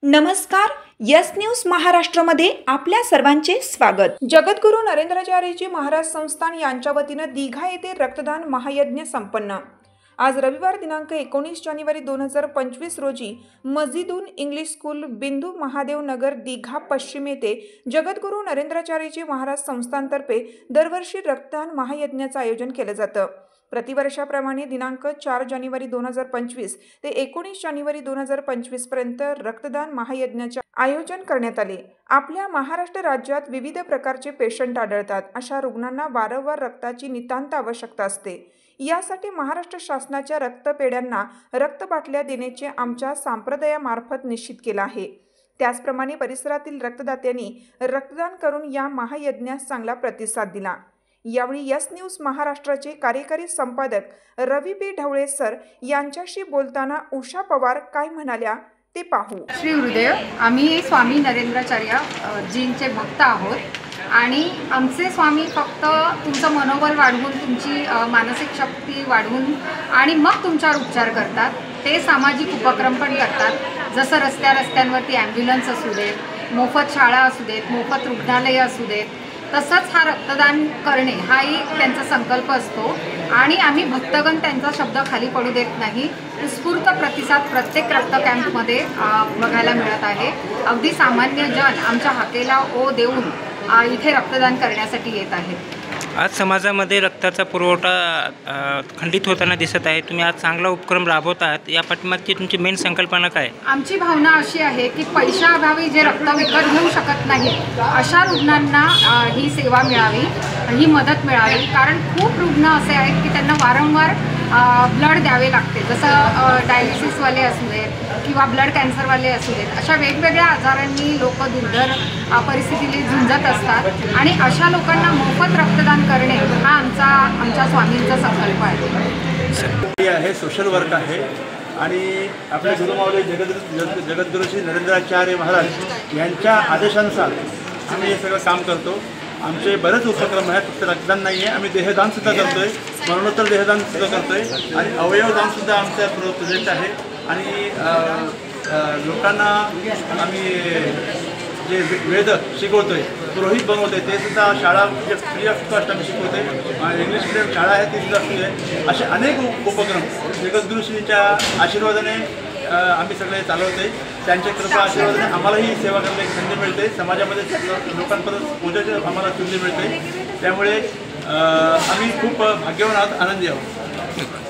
नमस्कार, yes news महाराष्ट्रामध्ये आपल्या सर्वांचे स्वागत। जगद्गुरू नरेंद्राचार्यजी महाराज संस्थान यांच्या वतीने दीघा येथे रक्तदान महायज्ञ संपन्न। आज रविवार दिनांक 19 जानेवारी 2025 रोजी मस्जिदून इंग्लिश स्कूल बिंदू महादेव नगर दीघा पश्चिम येथे जगद्गुरू नरेंद्राचार्यजी महाराज संस्थानतर्फे दरवर्षी रक्तदान महायज्ञाचे आयोजन केले जाते। प्रतिवर्षाप्रमाणे दिनांक 4 जानेवारी 2025 ते 19 जानेवारी 2025 पर्यंत रक्तदान महायज्ञाचे आयोजन करण्यात आले। आपल्या महाराष्ट्र राज्यात विविध प्रकारचे पेशंट आढळतात। अशा रुग्णांना वारंवार रक्ताची नितांत आवश्यकता असते। यासाठी महाराष्ट्र शासनाच्या रक्तपेढ्यांना रक्तबाटल्या देण्याचे आमच्या संप्रदायामार्फत निश्चित केले आहे। त्याचप्रमाणे परिसरातील रक्तदात्यांनी रक्तदान करून या महायज्ञास चांगला प्रतिसाद दिला। यावेळी यस न्यूज महाराष्ट्राचे कार्यकारी संपादक रवी पी ढवळे सर यांच्याशी बोलताना उषा पवार काय म्हणाल्या ते पाहू। श्री गुरुदेव, आम्ही स्वामी नरेंद्राचार्य जींचे भक्त आहोत आणि आमचे स्वामी फक्त तुमचं मनोबल वाढवून, तुमची मानसिक शक्ती वाढवून आणि मग तुमच्यावर उपचार करतात। ते सामाजिक उपक्रम पण करतात, जसं रस्त्यांवरती ॲम्ब्युलन्स असू देत, मोफत शाळा असू देत, मोफत रुग्णालय असू देत, तसंच हा रक्तदान करणे हाही त्यांचा संकल्प असतो आणि आम्ही भक्तगण त्यांचा शब्द खाली पडू देत नाही। उत्स्फूर्त प्रतिसाद प्रत्येक रक्त कॅम्पमध्ये बघायला मिळत आहे। अगदी सामान्य जन आमच्या हाकेला ओ देऊन इथे रक्तदान करण्यासाठी येत आहेत। आज समाजामध्ये रक्ताचा पुरवठा खंडित होताना दिसत आहे। तुम्ही आज चांगला उपक्रम राबवत आहात, या पाठीमागची तुमची मेन संकल्पना काय? आमची भावना अशी आहे की पैशाअभावी जे रक्त विकत घेऊ शकत नाही अशा रुग्णांना ही सेवा मिळावी, ही मदत मिळावी। कारण खूप रुग्ण असे आहेत की त्यांना वारंवार ब्लड द्यावे लागते, जसं डायलिसिसवाले असू देत किंवा ब्लड कॅन्सरवाले असू देत। अशा वेगवेगळ्या आजारांनी लोक दुर्धर परिस्थितीने झुंजत असतात आणि अशा लोकांना मोफत रक्तदान करणे हा आमच्या स्वामींचा संकल्प आहे। हे सोशल वर्क आहे आणि आपले गुरुमाऊली जगद्गुरू श्री नरेंद्राचार्य महाराज यांच्या आदेशानुसार आम्ही हे सगळं काम करतो। आमचे बरेच उपक्रम आहेत, फक्त रक्तदान नाही आहे, आम्ही देहदानसुद्धा करतो आहे, मरणोत्तर देहदानसुद्धा करतो आहे आणि अवयवदानसुद्धा आमचा प्रोजेक्ट आहे। आणि लोकांना आम्ही जे वेद शिकवतो आहे, पुरोहित बनवतो आहे, ते सुद्धा शाळा म्हणजे फ्री ऑफ कॉस्ट आम्ही शिकवतो आहे। इंग्लिश मिडियम शाळा आहे ती सुद्धा फ्री आहे। असे अनेक उपक्रम जगद्गुरूश्रींच्या आशीर्वादाने आम्ही सगळे चालवतो आहे। त्यांच्या कृपा आशीर्वादाने आम्हालाही सेवा करण्याची संधी मिळते, समाजामध्ये लोकांपर्यंत पोहोचायची आम्हाला संधी मिळते। त्यामुळे आम्ही खूप भाग्यवान आहोत, आनंदी आहोत।